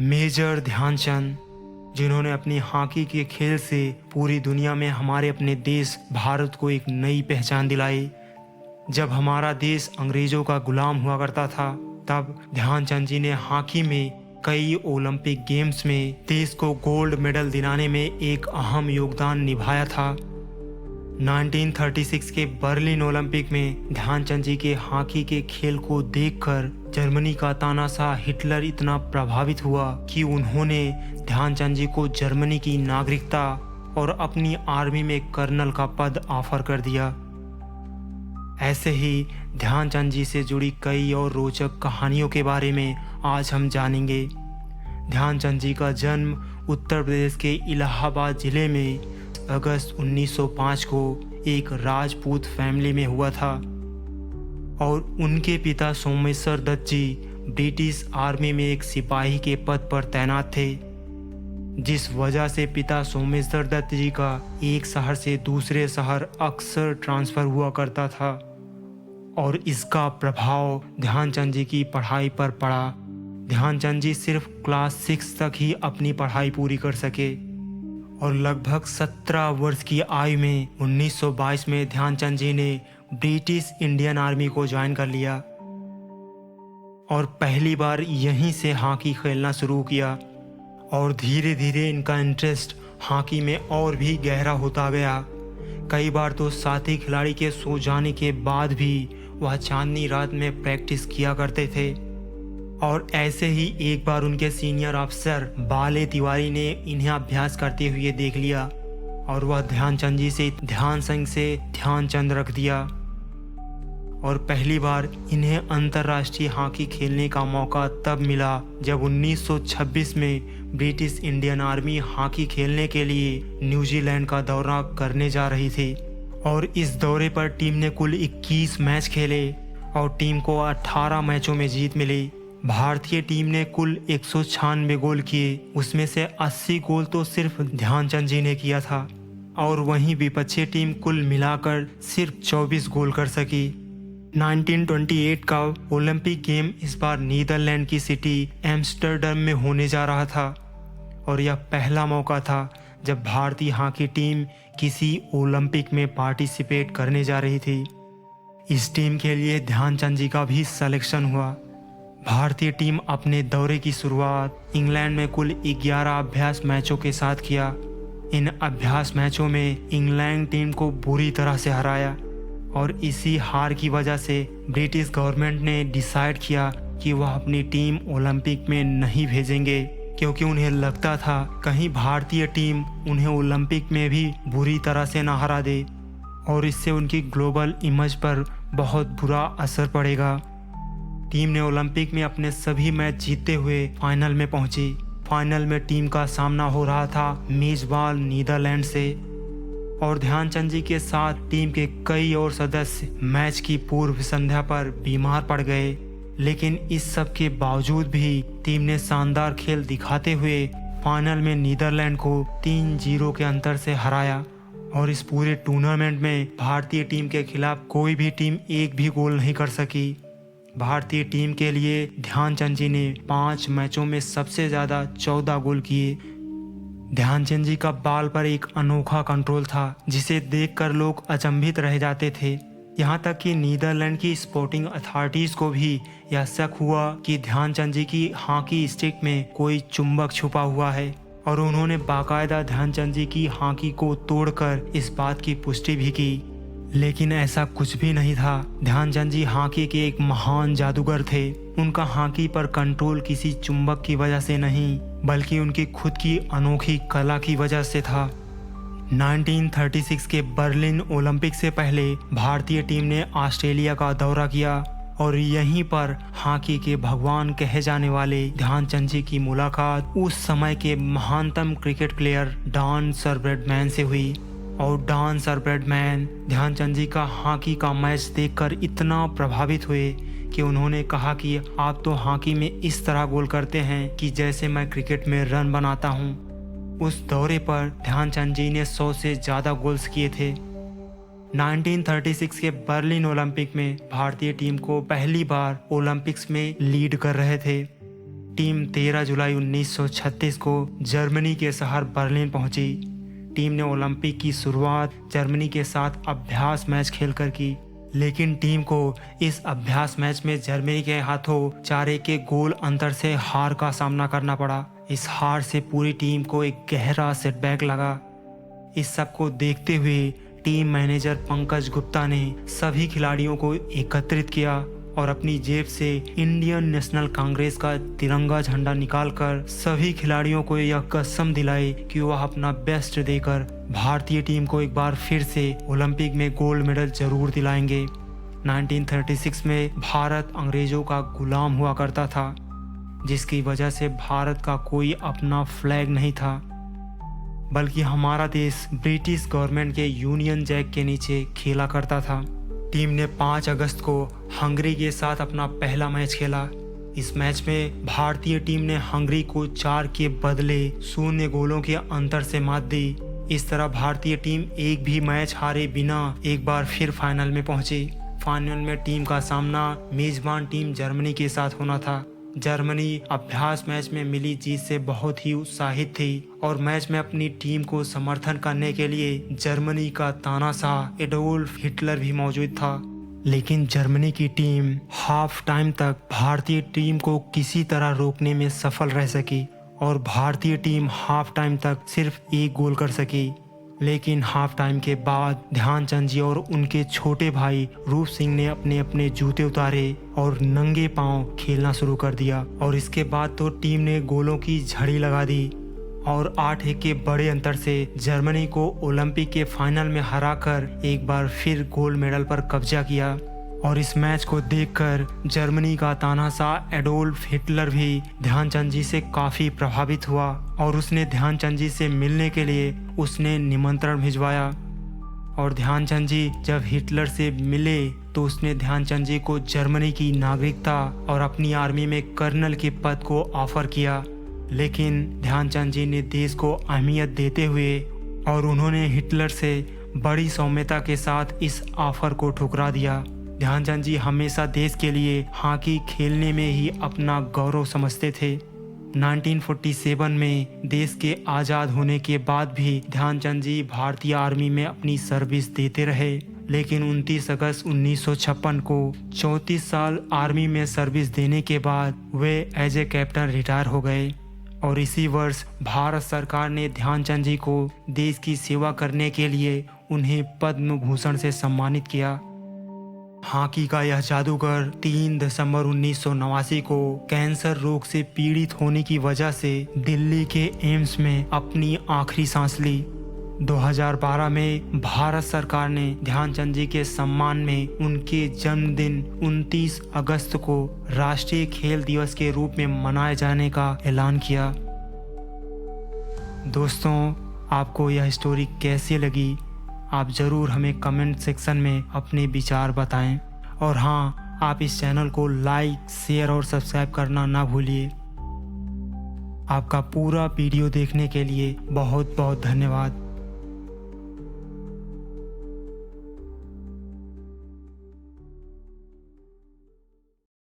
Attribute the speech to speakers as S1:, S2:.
S1: Major Dhyanchand, जिन्होंने अपनी hockey के खेल से पूरी दुनिया में हमारे अपने देश भारत को एक नई पहचान दिलाई। जब हमारा देश अंग्रेजों का गुलाम हुआ करता था, तब ध्यानचंद जी ने हॉकी में कई ओलंपिक गेम्स में देश को गोल्ड मेडल दिलाने में एक अहम योगदान निभाया था। 1936 के बर्लिन ओलंपिक में ध्यानचंद जी के हॉकी के खेल को देखकर जर्मनी का तानाशाह हिटलर इतना प्रभावित हुआ कि उन्होंने ध्यानचंद जी को जर्मनी की नागरिकता और अपनी आर्मी में कर्नल का पद ऑफर कर दिया। ऐसे ही ध्यानचंद जी से जुड़ी कई और रोचक कहानियों के बारे में आज हम जानेंगे। ध्यानचंद जी का जन्म उत्तर प्रदेश के इलाहाबाद जिले में अगस्त 1905 को एक राजपूत फैमिली में हुआ था और उनके पिता सोमेश्वर दत्त जी ब्रिटिश आर्मी में एक सिपाही के पद पर तैनात थे, जिस वजह से पिता सोमेश्वर दत्त जी का एक शहर से दूसरे शहर अक्सर ट्रांसफ़र हुआ करता था और इसका प्रभाव ध्यानचंद जी की पढ़ाई पर पड़ा। ध्यानचंद जी सिर्फ क्लास 6 तक ही अपनी पढ़ाई पूरी कर सके और लगभग 17 वर्ष की आयु में 1922 में ध्यानचंद जी ने ब्रिटिश इंडियन आर्मी को ज्वाइन कर लिया और पहली बार यहीं से हॉकी खेलना शुरू किया और धीरे धीरे इनका इंटरेस्ट हॉकी में और भी गहरा होता गया। कई बार तो साथी खिलाड़ी के सो जाने के बाद भी वह चांदनी रात में प्रैक्टिस किया करते थे और ऐसे ही एक बार उनके सीनियर अफसर बाले तिवारी ने इन्हें अभ्यास करते हुए देख लिया और वह ध्यानचंद जी से ध्यान संघ से ध्यानचंद रख दिया और पहली बार इन्हें अंतर्राष्ट्रीय हॉकी खेलने का मौका तब मिला जब 1926 में ब्रिटिश इंडियन आर्मी हॉकी खेलने के लिए न्यूजीलैंड का दौरा करने जा रही थी और इस दौरे पर टीम ने कुल 21 मैच खेले और टीम को 18 मैचों में जीत मिली। भारतीय टीम ने कुल 196 गोल किए, उसमें से 80 गोल तो सिर्फ ध्यानचंद जी ने किया था और वहीं विपक्षी टीम कुल मिलाकर सिर्फ 24 गोल कर सकी। 1928 का ओलंपिक गेम इस बार नीदरलैंड की सिटी एम्स्टर्डम में होने जा रहा था और यह पहला मौका था जब भारतीय हॉकी टीम किसी ओलंपिक में पार्टिसिपेट करने जा रही थी। इस टीम के लिए ध्यानचंद जी का भी सिलेक्शन हुआ। भारतीय टीम अपने दौरे की शुरुआत इंग्लैंड में कुल 11 अभ्यास मैचों के साथ किया। इन अभ्यास मैचों में इंग्लैंड टीम को बुरी तरह से हराया और इसी हार की वजह से ब्रिटिश गवर्नमेंट ने डिसाइड किया कि वह अपनी टीम ओलंपिक में नहीं भेजेंगे, क्योंकि उन्हें लगता था कहीं भारतीय टीम उन्हें ओलंपिक में भी बुरी तरह से न हरा दे और इससे उनकी ग्लोबल इमेज पर बहुत बुरा असर पड़ेगा। टीम ने ओलंपिक में अपने सभी मैच जीतते हुए फाइनल में पहुंची। फाइनल में टीम का सामना हो रहा था मेजबान नीदरलैंड से और ध्यानचंद जी के साथ टीम के कई और सदस्य मैच की पूर्व संध्या पर बीमार पड़ गए, लेकिन इस सब के बावजूद भी टीम ने शानदार खेल दिखाते हुए फाइनल में नीदरलैंड को 3-0 के अंतर से हराया और इस पूरे टूर्नामेंट में भारतीय टीम के खिलाफ कोई भी टीम एक भी गोल नहीं कर सकी। भारतीय टीम के लिए ध्यानचंद जी ने 5 मैचों में सबसे ज़्यादा 14 गोल किए। ध्यानचंद जी का बॉल पर एक अनोखा कंट्रोल था जिसे देखकर लोग अचंभित रह जाते थे। यहाँ तक कि नीदरलैंड की स्पोर्टिंग अथॉरिटीज़ को भी यह शक हुआ कि ध्यानचंद जी की हॉकी स्टिक में कोई चुंबक छुपा हुआ है और उन्होंने बाकायदा ध्यानचंद जी की हॉकी को तोड़कर इस बात की पुष्टि भी की, लेकिन ऐसा कुछ भी नहीं था। ध्यानचंद जी हॉकी के एक महान जादूगर थे। उनका हॉकी पर कंट्रोल किसी चुंबक की वजह से नहीं, बल्कि उनकी खुद की अनोखी कला की वजह से था। 1936 के बर्लिन ओलंपिक से पहले भारतीय टीम ने ऑस्ट्रेलिया का दौरा किया और यहीं पर हॉकी के भगवान कहे जाने वाले ध्यानचंद जी की मुलाकात उस समय के महानतम क्रिकेट प्लेयर डॉन सरब्रेडमैन से हुई और डॉन सरब्रेडमैन ध्यानचंद जी का हॉकी का मैच देखकर इतना प्रभावित हुए कि उन्होंने कहा कि आप तो हॉकी में इस तरह गोल करते हैं कि जैसे मैं क्रिकेट में रन बनाता हूं। उस दौरे पर ध्यानचंद जी ने 100 से ज़्यादा गोल्स किए थे। 1936 के बर्लिन ओलंपिक में भारतीय टीम को पहली बार ओलंपिक्स में लीड कर रहे थे। टीम 13 जुलाई 1936 को जर्मनी के शहर बर्लिन पहुंची। टीम ने ओलंपिक की शुरुआत जर्मनी के साथ अभ्यास मैच खेलकर की, लेकिन टीम को इस अभ्यास मैच में जर्मनी के हाथों 4-1 के गोल अंतर से हार का सामना करना पड़ा। इस हार से पूरी टीम को एक गहरा सेटबैक लगा। इस सब को देखते हुए टीम मैनेजर पंकज गुप्ता ने सभी खिलाड़ियों को एकत्रित किया और अपनी जेब से इंडियन नेशनल कांग्रेस का तिरंगा झंडा निकालकर सभी खिलाड़ियों को यह कसम दिलाई कि वह अपना बेस्ट देकर भारतीय टीम को एक बार फिर से ओलंपिक में गोल्ड मेडल जरूर दिलाएंगे। 1936 में भारत अंग्रेजों का गुलाम हुआ करता था, जिसकी वजह से भारत का कोई अपना फ्लैग नहीं था, बल्कि हमारा देश ब्रिटिश गवर्नमेंट के यूनियन जैक के नीचे खेला करता था। टीम ने 5 अगस्त को हंगरी के साथ अपना पहला मैच खेला। इस मैच में भारतीय टीम ने हंगरी को 4 के बदले 0 गोलों के अंतर से मात दी। इस तरह भारतीय टीम एक भी मैच हारे बिना एक बार फिर फाइनल में पहुंची। फाइनल में टीम का सामना मेजबान टीम जर्मनी के साथ होना था। जर्मनी अभ्यास मैच में मिली जीत से बहुत ही उत्साहित थी और मैच में अपनी टीम को समर्थन करने के लिए जर्मनी का तानाशाह एडोल्फ हिटलर भी मौजूद था। लेकिन जर्मनी की टीम हाफ टाइम तक भारतीय टीम को किसी तरह रोकने में सफल रह सकी और भारतीय टीम हाफ टाइम तक सिर्फ 1 गोल कर सकी। लेकिन हाफ टाइम के बाद ध्यानचंद जी और उनके छोटे भाई रूप सिंह ने अपने अपने जूते उतारे और नंगे पांव खेलना शुरू कर दिया और इसके बाद तो टीम ने गोलों की झड़ी लगा दी और 8-1 के बड़े अंतर से जर्मनी को ओलंपिक के फाइनल में हराकर एक बार फिर गोल्ड मेडल पर कब्जा किया। और इस मैच को देखकर जर्मनी का तानाशाह एडोल्फ हिटलर भी ध्यानचंद जी से काफ़ी प्रभावित हुआ और उसने ध्यानचंद जी से मिलने के लिए उसने निमंत्रण भिजवाया। और ध्यानचंद जी जब हिटलर से मिले तो उसने ध्यानचंद जी को जर्मनी की नागरिकता और अपनी आर्मी में कर्नल के पद को ऑफर किया। लेकिन ध्यानचंद जी ने देश को अहमियत देते हुए और उन्होंने हिटलर से बड़ी सौम्यता के साथ इस ऑफर को ठुकरा दिया। ध्यानचंद जी हमेशा देश के लिए हॉकी खेलने में ही अपना गौरव समझते थे। 1947 में देश के आज़ाद होने के बाद भी ध्यानचंद जी भारतीय आर्मी में अपनी सर्विस देते रहे, लेकिन 29 अगस्त 1956 को 34 साल आर्मी में सर्विस देने के बाद वे एज ए कैप्टन रिटायर हो गए। और इसी वर्ष भारत सरकार ने ध्यानचंद जी को देश की सेवा करने के लिए उन्हें पद्म भूषण से सम्मानित किया। हॉकी का यह जादूगर 3 दिसंबर 1989 को कैंसर रोग से पीड़ित होने की वजह से दिल्ली के एम्स में अपनी आखिरी सांस ली। 2012 में भारत सरकार ने ध्यानचंद जी के सम्मान में उनके जन्मदिन 29 अगस्त को राष्ट्रीय खेल दिवस के रूप में मनाए जाने का ऐलान किया। दोस्तों, आपको यह स्टोरी कैसी लगी? आप ज़रूर हमें कमेंट सेक्शन में अपने विचार बताएं। और हाँ, आप इस चैनल को लाइक, शेयर और सब्सक्राइब करना ना भूलिए। आपका पूरा वीडियो देखने के लिए बहुत बहुत धन्यवाद।